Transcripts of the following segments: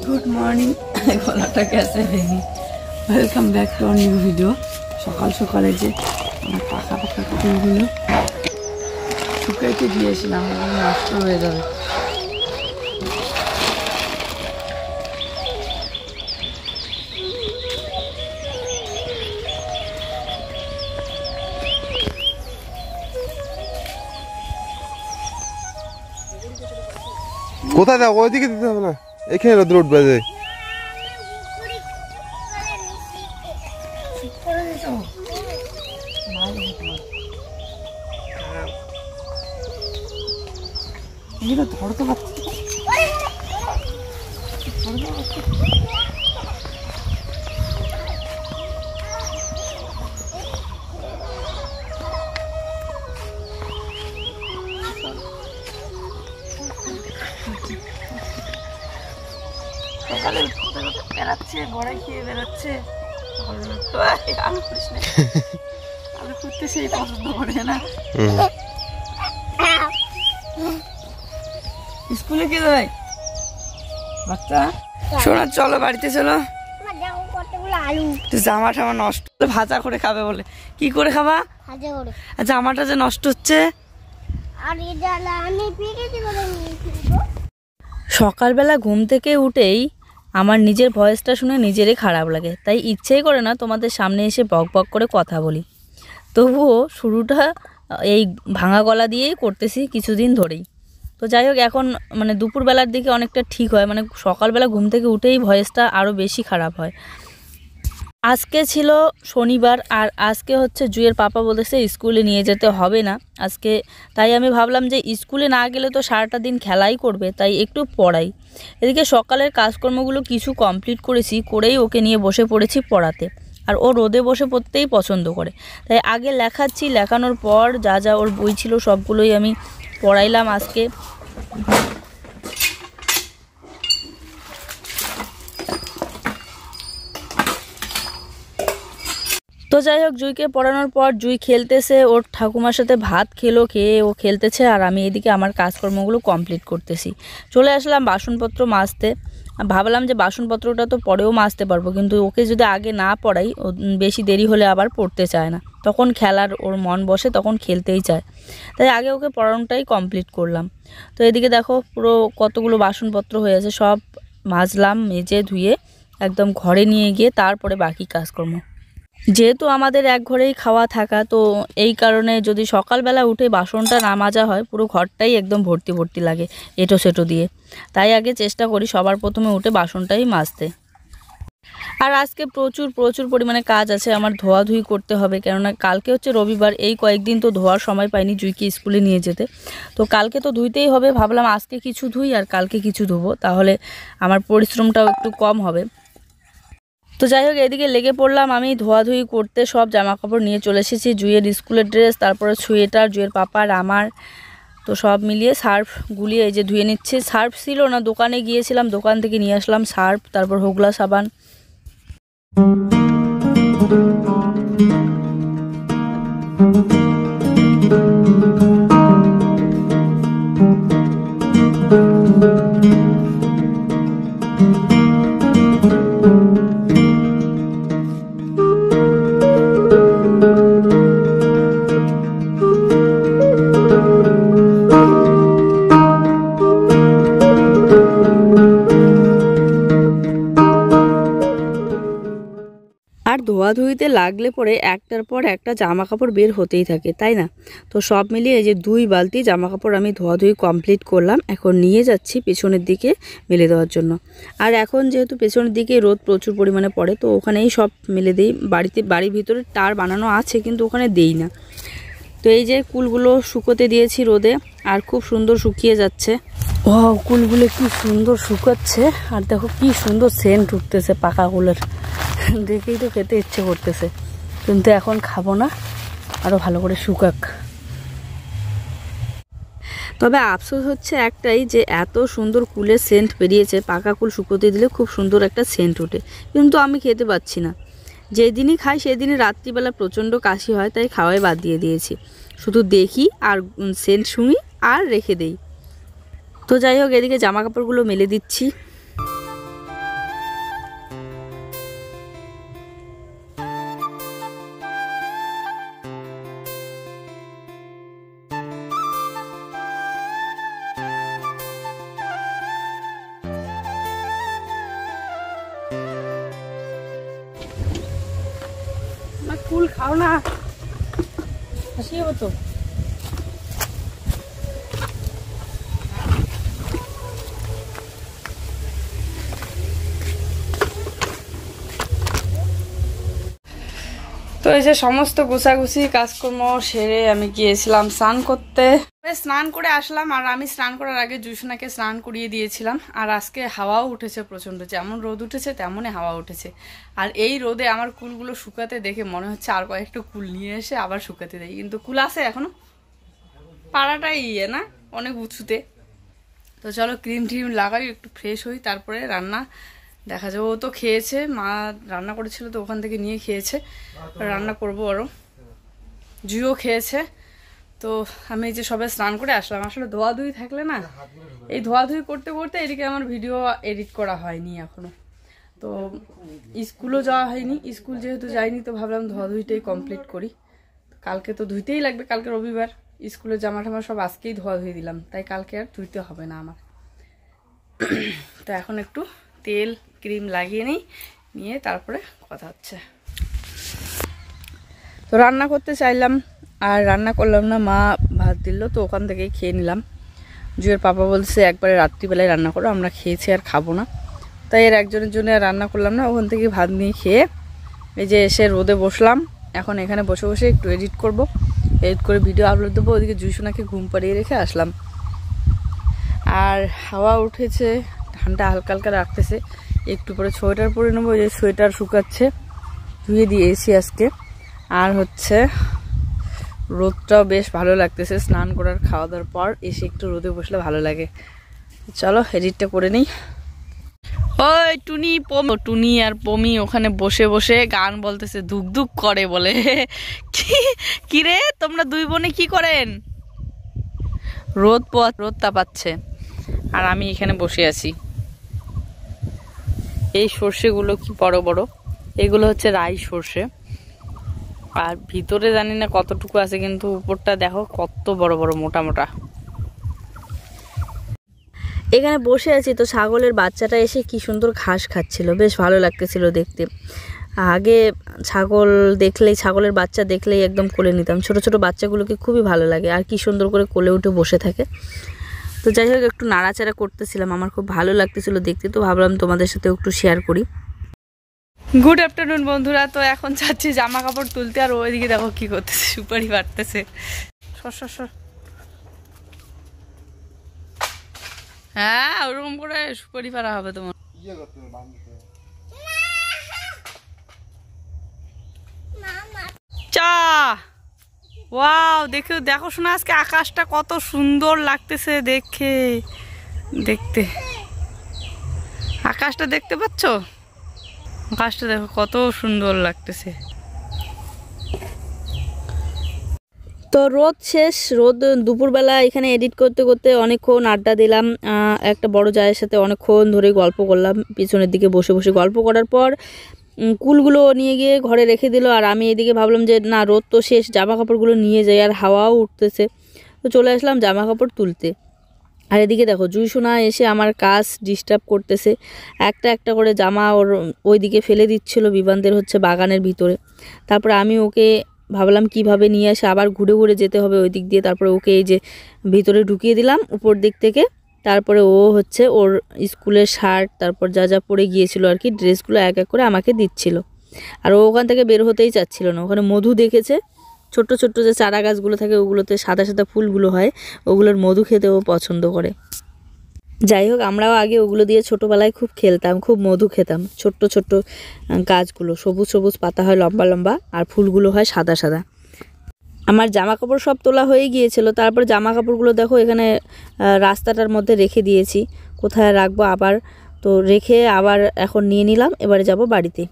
Good morning, গলাটা গেছে ভেঙে। Welcome back to new video. সকাল সকালে যে আমার পাকা পাকা কুকুরগুলো শুকাইতে দিয়েছিলাম, নষ্ট হয়ে যাবে। কোথায় যাও? ওইদিকে দিতে হবে না, এখানে রোদ উঠবে যে। ধরতে পারছি সকালে বেড়াচ্ছে, গড়াই খেয়ে বেড়াচ্ছে। আলু করিস না, আলু করতে সেই পছন্দ করে না। স্কুলে কে যায় বাচ্চা? শোনা, চলো বাড়িতে চলো। জামা টামা নষ্ট, ভাজা করে খাবে বলে। কি করে খাবা? জামাটা যে নষ্ট হচ্ছে। সকালবেলা ঘুম থেকে উঠেই আমার নিজের ভয়েসটা শুনে নিজেরই খারাপ লাগে, তাই ইচ্ছেই করে না তোমাদের সামনে এসে বক বক করে কথা বলি। তবুও শুরুটা এই ভাঙা গলা দিয়েই করতেছি কিছুদিন ধরেই। তো যাই হোক, এখন মানে দুপুরবেলার দিকে অনেকটা ঠিক হয়, মানে সকালবেলা ঘুম থেকে উঠেই ভয়েসটা আরও বেশি খারাপ হয়। আজকে ছিল শনিবার, আর আজকে হচ্ছে জুয়ের পাপা বলেছে স্কুলে নিয়ে যেতে হবে না আজকে। তাই আমি ভাবলাম যে স্কুলে না গেলে তো সারাটা দিন খেলাই করবে, তাই একটু পড়াই। এদিকে সকালের কাজকর্মগুলো কিছু কমপ্লিট করেছি, করেই ওকে নিয়ে বসে পড়েছি পড়াতে। আর ও রোদে বসে পড়তেই পছন্দ করে, তাই আগে লেখাচ্ছি, লেখানোর পর যা যা ওর বই ছিল সবগুলোই আমি পড়াইলাম আজকে। তো যাই হোক, জুইকে পড়ানোর পর জুই খেলতেছে, ওর ঠাকুমার সাথে ভাত খেলো, খেয়ে ও খেলতেছে, আর আমি এদিকে আমার কাজকর্মগুলো কমপ্লিট করতেছি। চলে আসলাম বাসনপত্র মাজতে। ভাবলাম যে বাসনপত্রটা তো পরেও মাজতে পারবো, কিন্তু ওকে যদি আগে না পড়াই, ও বেশি দেরি হলে আবার পড়তে চায় না, তখন খেলার ওর মন বসে, তখন খেলতেই চায়। তাই আগে ওকে পড়ানোটাই কমপ্লিট করলাম। তো এদিকে দেখো পুরো কতগুলো বাসনপত্র হয়ে আছে, সব মাজলাম, মেজে ধুয়ে একদম ঘরে নিয়ে গিয়ে তারপরে বাকি কাজকর্ম। যেহেতু আমাদের এক ঘরেই খাওয়া থাকা, তো এই কারণে যদি সকালবেলা উঠে বাসনটা না মাজা হয়, পুরো ঘরটাই একদম ভর্তি ভর্তি লাগে এঁটো সেটো দিয়ে। তাই আগে চেষ্টা করি সবার প্রথমে উঠে বাসনটাই মাজতে। আর আজকে প্রচুর প্রচুর পরিমাণে কাজ আছে, আমার ধোয়াধুয়ি করতে হবে, কেননা কালকে হচ্ছে রবিবার। এই কয়েকদিন তো ধোয়ার সময় পাইনি জুইকে স্কুলে নিয়ে যেতে, তো কালকে তো ধুইতেই হবে। ভাবলাম আজকে কিছু ধুই আর কালকে কিছু ধুবো, তাহলে আমার পরিশ্রমটাও একটু কম হবে। তো যাই হোক, এদিকে লেগে পড়লাম আমি ধোয়াধুয়ি করতে। সব জামা কাপড় নিয়ে চলে এসেছি, জুয়ের স্কুলের ড্রেস, তারপরে সোয়েটার, জুয়ের পাপার, আমার। তো সব মিলিয়ে সার্ফ গুলিয়ে এই যে ধুয়ে নিচ্ছে। সার্ফ ছিল না, দোকানে গিয়েছিলাম, দোকান থেকে নিয়ে আসলাম সার্ফ, তারপর হোগলা সাবান। আর ধোয়াধুয়িতে লাগলে পরে একটার পর একটা জামা কাপড় বের হতেই থাকে, তাই না? তো সব মিলিয়ে এই যে 2 বালতি জামা কাপড় আমি ধোয়াধুয়ি কমপ্লিট করলাম। এখন নিয়ে যাচ্ছি পেছনের দিকে মেলে দেওয়ার জন্য। আর এখন যেহেতু পেছনের দিকে রোদ প্রচুর পরিমাণে পড়ে, তো ওখানেই সব মেলে দিই। বাড়ির ভিতরে টার বানানো আছে, কিন্তু ওখানে দেই না। তো এই যে কুলগুলো শুকোতে দিয়েছি রোদে, আর খুব সুন্দর শুকিয়ে যাচ্ছে। ও, কুলগুলো কি সুন্দর শুকাচ্ছে, আর দেখো কি সুন্দর সেন্ট উঠতেছে পাকা কুলের। দেখেই তো খেতে ইচ্ছে করতেছে, কিন্তু এখন খাবো না, আরো ভালো করে শুকাক। তবে আফসোস হচ্ছে একটাই, যে এত সুন্দর কুলের সেন্ট বেরিয়েছে, পাকা কুল শুকোতে দিলে খুব সুন্দর একটা সেন্ট ওঠে, কিন্তু আমি খেতে পাচ্ছি না। যেদিনই খাই সেদিনই রাত্রিবেলা প্রচণ্ড কাশি হয়, তাই খাওয়াই বাদ দিয়ে দিয়েছি। শুধু দেখি আর সেন্ট শুনি আর রেখে দেই। তো যাই হোক, এদিকে জামা কাপড়গুলো মেলে দিচ্ছি। কুল খাও না, হাসিয়ে তো। তো এই যে সমস্ত গোছাগুছি কাজকর্ম সেরে আমি গিয়েছিলাম স্নান করতে। স্নান করে আসলাম, আর আমি স্নান করার আগে জুসোনাকে স্নান করিয়ে দিয়েছিলাম। আর আজকে হাওয়াও উঠেছে প্রচণ্ড, যেমন রোদ উঠেছে তেমনই হাওয়া উঠেছে। আর এই রোদে আমার কুলগুলো শুকাতে দেখে মনে হচ্ছে আর কয়েকটা কুল নিয়ে এসে আবার শুকাতে দেয়, কিন্তু কুল আছে এখনো, পাড়াটাই না অনেক উঁচুতে। তো চলো ক্রিম ট্রিম লাগাই, একটু ফ্রেশ হই, তারপরে রান্না দেখা যাবে। ও তো খেয়েছে, মা রান্না করেছিল তো ওখান থেকে নিয়ে খেয়েছে, রান্না করবো আরও। জুইও খেয়েছে। তো আমি এই যে সবে স্নান করে আসলাম। আসলে ধোয়াধুয়ি থাকলে না, এই ধোয়াধুয়ি করতে করতে এদিকে আমার ভিডিও এডিট করা হয়নি এখনো। তো স্কুলও যাওয়া হয়নি, স্কুল যেহেতু যাইনি তো ভাবলাম ধোয়াধুয়িটাই কমপ্লিট করি। কালকে তো ধুইতেই লাগবে, কালকে রবিবার, স্কুলের জামা টামা সব আজকেই ধোয়াধুয়ি দিলাম, তাই কালকে আর ধুইতে হবে না আমার। তো এখন একটু তেল ক্রিম লাগিয়ে নিয়ে তারপরে কথা হচ্ছে। তো রান্না করতে চাইলাম, আর রান্না করলাম না, মা ভাত দিল তো ওখান থেকেই খেয়ে নিলাম। জুয়ের পাপা বলছে একবারে রাত্রিবেলায় রান্না করো, আমরা খেয়েছি আর খাবো না, তাই এর একজনের জন্য আর রান্না করলাম না। ওখান থেকে ভাত নিয়ে খেয়ে এই যে এসে রোদে বসলাম। এখন এখানে বসে বসে একটু এডিট করব, এডিট করে ভিডিও আপলোড দেবো। ওদিকে জুইসোনাকে ঘুম পাড়িয়ে রেখে আসলাম। আর হাওয়া উঠেছে, ঠান্ডা হালকা হালকা রাখতেছে। একটু পরে সোয়েটার পরে নেবো, যে সোয়েটার শুকাচ্ছে, ধুয়ে দিয়েছি আজকে। আর হচ্ছে রোদটাও বেশ ভালো লাগতেছে, স্নান করার খাওয়া দাওয়ার পর এসে একটু রোদে বসলে ভালো লাগে। চলো এডিটটা করে নিই। ওই টুনি আর পমি ওখানে বসে বসে গান বলতেছে, দুক দুক করে বলে। কি রে তোমরা দুই বোনে কি করেন? রোদ তাপাচ্ছে, আর আমি এখানে বসে আছি। এই সর্ষেগুলো কি বড় বড়, এগুলো হচ্ছে রাই সর্ষে। আর ভিতরে জানি না কতটুকু আছে, কিন্তু উপরটা দেখো কত বড় বড় মোটা মোটা। এখানে বসে আছি তো ছাগলের বাচ্চাটা এসে কি সুন্দর ঘাস খাচ্ছিল, বেশ ভালো লাগতেছিল দেখতে। আগে ছাগলের বাচ্চা দেখলেই একদম কোলে নিতাম। ছোট ছোট বাচ্চাগুলোকে খুবই ভালো লাগে, আর কি সুন্দর করে কোলে উঠে বসে থাকে। তো যাই হোক একটু নাড়াচাড়া করতেছিলাম, আমার খুব ভালো লাগতেছিল দেখতে, তো ভাবলাম তোমাদের সাথে একটু শেয়ার করি। গুড আফটারনুন বন্ধুরা। তো এখন যাচ্ছি জামা কাপড় তুলতে, আর ওইদিকে দেখো কি করতেছে, সুপারি বাড়তেছে। হ্যাঁ ওরকম করে সুপারি পাড়া হবে তোমার। চা ওয়াও, দেখো শোনা, আজকে আকাশটা কত সুন্দর লাগতেছে দেখতে। আকাশটা দেখতে পাচ্ছ? আকাশটা দেখো কত সুন্দর লাগতেছে। তো রোদ শেষ, দুপুরবেলা এখানে এডিট করতে করতে অনেকক্ষণ আড্ডা দিলাম। একটা বড় জায়ের সাথে অনেকক্ষণ ধরে গল্প করলাম, পিছনের দিকে বসে বসে গল্প করার পর কুলগুলো নিয়ে গিয়ে ঘরে রেখে দিল। আর আমি এদিকে ভাবলাম যে না, রোদ তো শেষ, জামা কাপড়গুলো নিয়ে যাই, আর হাওয়াও উঠতেছে। তো চলে আসলাম জামা কাপড় তুলতে। আর এদিকে দেখো জুইসোনা এসে আমার কাজ ডিস্টার্ব করতেছে, একটা একটা করে জামা ওই দিকে ফেলে দিচ্ছিল, বিবানদের হচ্ছে বাগানের ভিতরে। তারপরে আমি ওকে ভাবলাম কিভাবে নিয়ে আসে, আবার ঘুরে ঘুরে যেতে হবে ওই দিক দিয়ে। তারপরে ওকে এই যে ভিতরে ঢুকিয়ে দিলাম উপর দিক থেকে। তারপরে ও হচ্ছে ওর স্কুলের শার্ট, তারপর যা যা পরে গিয়েছিল আর কি, ড্রেসগুলো এক এক করে আমাকে দিচ্ছিল। আর ও ওখান থেকে বের হতেই চাচ্ছিল না। ওখানে মধু দেখেছে, ছোট্ট ছোট্ট যে চারা গাছগুলো থাকে ওগুলোতে সাদা সাদা ফুলগুলো হয়, ওগুলোর মধু খেতে ও পছন্দ করে। যাই হোক আমরাও আগে ওগুলো দিয়ে ছোটোবেলায় খুব খেলতাম, খুব মধু খেতাম। ছোট্ট ছোট্ট গাছগুলো সবুজ সবুজ পাতা হয়, লম্বা লম্বা, আর ফুলগুলো হয় সাদা সাদা। আমার জামা কাপড় সব তোলা হয়ে গিয়েছিল। তারপর জামা কাপড়গুলো দেখো এখানে রাস্তাটার মধ্যে রেখে দিয়েছি, কোথায় রাখবো আবার, তো রেখে আবার এখন নিয়ে নিলাম, এবারে যাব বাড়িতে।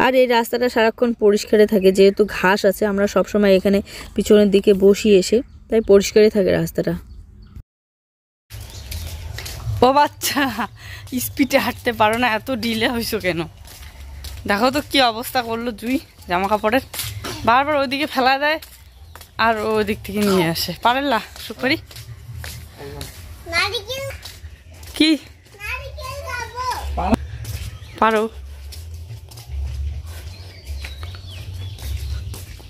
আর এই রাস্তাটা সারাক্ষণ পরিষ্কারে থাকে, যেহেতু ঘাস আছে, আমরা সবসময় এখানে পিছনের দিকে বসি এসে, তাই পরিষ্কারই থাকে রাস্তাটা। ও বাচ্চা, স্পিডে হাঁটতে পারো না, এত ডিলে হয়েছো কেন? দেখো তো কি অবস্থা করলো জুই জামা কাপড়ের, বারবার ওইদিকে ফেলা দেয় আর ওই দিক থেকে নিয়ে আসে। পারেলা সুপারি কি পারো?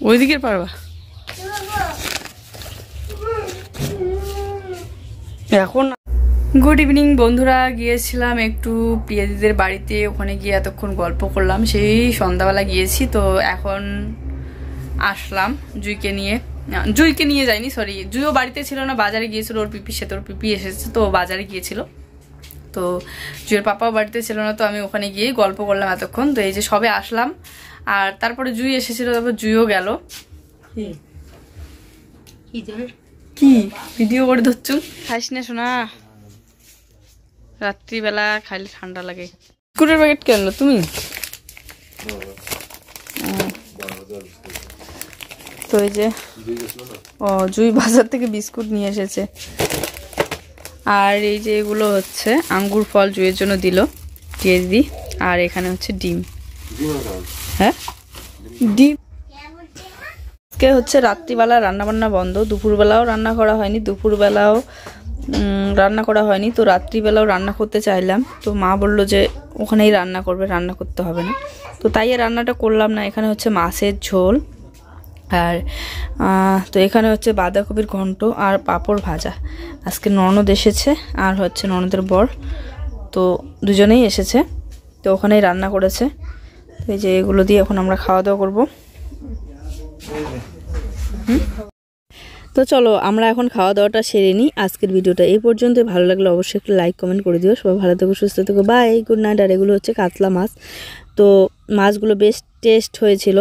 ওইদিকে পারবা এখন। গুড ইভিনিং বন্ধুরা, গিয়েছিলাম একটু পিয়াদিদের বাড়িতে, ওখানে গিয়ে এতক্ষণ গল্প করলাম, সেই সন্ধ্যাবেলা গিয়েছি। তো এখন আসলাম জুইকে নিয়ে যাইনি, সরি, জুইও বাড়িতে ছিল না, বাজারে গিয়েছিল ওর পিপির সাথে। ওর পিপি এসেছে তো বাজারে গিয়েছিল, তো জুইয়ের পাপাও বাড়িতে ছিল না, তো আমি ওখানে গিয়ে গল্প করলাম এতক্ষণ। তো এই যে সবে আসলাম, আর তারপরে জুই এসেছিল, তারপর জুইও গেল। কি ভিডিও করে ধরছু? খাইস না শোনা, রাত্রিবেলা খাইলে ঠান্ডা লাগে। বিস্কুটের প্যাকেট কে আনলো তুমি? তো এই যে জুই বাজার থেকে বিস্কুট নিয়ে এসেছে। আর এই যে এগুলো হচ্ছে আঙ্গুর ফল, জুইয়ের জন্য দিল দিদি। আর এখানে হচ্ছে ডিম। হ্যাঁ ডিম। আজকে হচ্ছে রাত্রিবেলা রান্নাবান্না বন্ধ, দুপুরবেলাও রান্না করা হয়নি, রান্না করা হয়নি। তো রাত্রিবেলাও রান্না করতে চাইলাম, তো মা বললো যে ওখানেই রান্না করবে, রান্না করতে হবে না। তো তাই রান্নাটা করলাম না। এখানে হচ্ছে মাছের ঝোল, আর তো এখানে হচ্ছে বাঁধাকপির ঘন্ট আর পাঁপড় ভাজা। আজকে ননদ এসেছে, আর হচ্ছে ননদের বর, তো দুজনেই এসেছে, তো ওখানেই রান্না করেছে। তো এই যে এগুলো দিয়ে এখন আমরা খাওয়া দাওয়া করবো। তো চলো আমরা এখন খাওয়া দাওয়াটা সেরে নিই। আজকের ভিডিওটা এই পর্যন্ত। ভালো লাগলে অবশ্যই একটু লাইক কমেন্ট করে দিও। সবাই ভালো থেকো, সুস্থ থেকো, বাই, গুড নাইট। আর এগুলো হচ্ছে কাতলা মাছ, তো মাছগুলো বেশ টেস্ট হয়েছিল।